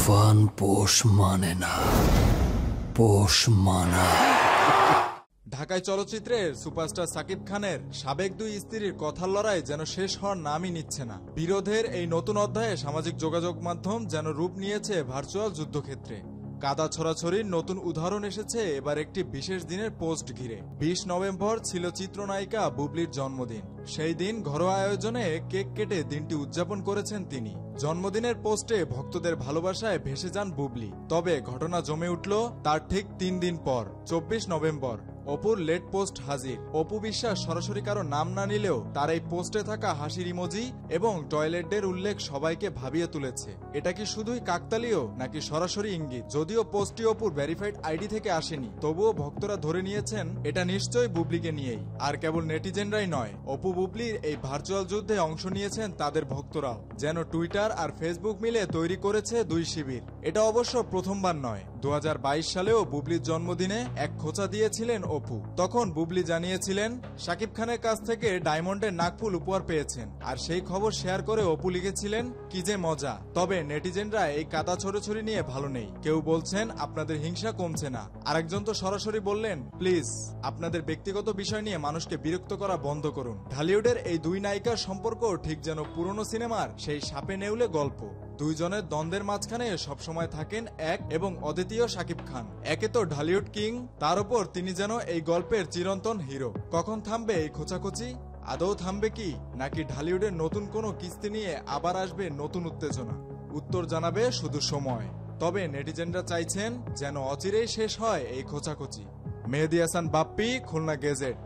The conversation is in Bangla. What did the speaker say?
তুফান পোষ মানে না, পোষ মানায়। ঢাকায় চলচ্চিত্রের সুপারস্টার সাকিব খানের সাবেক দুই স্ত্রীর কথার লড়াই যেন শেষ হওয়ার নামই নিচ্ছে না। বিরোধের এই নতুন অধ্যায়ে সামাজিক যোগাযোগ মাধ্যম যেন রূপ নিয়েছে ভার্চুয়াল যুদ্ধক্ষেত্রে। কাদা ছড়াছড়ির নতুন উদাহরণ এসেছে এবার একটি বিশেষ দিনের পোস্ট ঘিরে। 20 নভেম্বর ছিল চিত্রনায়িকা বুবলির জন্মদিন। সেই দিন ঘরোয়া আয়োজনে কেক কেটে দিনটি উদযাপন করেছেন তিনি। জন্মদিনের পোস্টে ভক্তদের ভালোবাসায় ভেসে যান বুবলি। তবে ঘটনা জমে উঠল তার ঠিক 3 দিন পর, 24 নভেম্বর। অপুর লেট পোস্ট হাজির। অপু বিশ্বাস সরাসরি কারো নাম না নিলেও তার এই পোস্টে থাকা হাসির ইমোজি এবং টয়লেটের উল্লেখ সবাইকে ভাবিয়ে তুলেছে। এটা কি শুধুই কাকতালীয় নাকি সরাসরি ইঙ্গিত? যদিও পোস্টটি অপুর ভেরিফাইড আইডি থেকে আসেনি, তবুও ভক্তরা ধরে নিয়েছেন এটা নিশ্চয়ই বুবলিকে নিয়েই। আর কেবল নেটিজেনরাই নয়, অপু বুবলির এই ভার্চুয়াল যুদ্ধে অংশ নিয়েছেন তাদের ভক্তরাও। যেন টুইটার আর ফেসবুক মিলে তৈরি করেছে দুই শিবির। এটা অবশ্য প্রথমবার নয়। 2022 সালেও বুবলির জন্মদিনে এক খোঁচা দিয়েছিলেন অপু। তখন বুবলি জানিয়েছিলেন শাকিব খানের কাছ থেকে ডায়মন্ডের নাকফুল উপহার পেয়েছেন, আর সেই খবর শেয়ার করে অপু লিখেছিলেন কি যে মজা। তবে নেটিজেনরা এই কাদা ছড়াছড়ি নিয়ে ভালো নেই। কেউ বলছেন আপনাদের হিংসা কমছে না, আরেকজন তো সরাসরি বললেন প্লিজ আপনাদের ব্যক্তিগত বিষয় নিয়ে মানুষকে বিরক্ত করা বন্ধ করুন। ঢালিউডের এই দুই নায়িকার সম্পর্ক ঠিক যেন পুরনো সিনেমার সেই সাপে নেউলে গল্প। দুইজনের দ্বন্দ্বের মাঝখানে সবসময় থাকেন এক এবং অদ্বিতীয় শাকিব খান। একে তো ঢালিউড কিং, তার উপর তিনি যেন এই গল্পের চিরন্তন হিরো। কখন থামবে এই খোঁচাখুচি? আদৌ থামবে কি, নাকি ঢালিউডের নতুন কোনো কিস্তি নিয়ে আবার আসবে নতুন উত্তেজনা? উত্তর জানাবে শুধু সময়। তবে নেটিজেনরা চাইছেন যেন অচিরেই শেষ হয় এই খোঁচাখুচি। মেহেদী হাসান বাপ্পি, খুলনা গেজেট।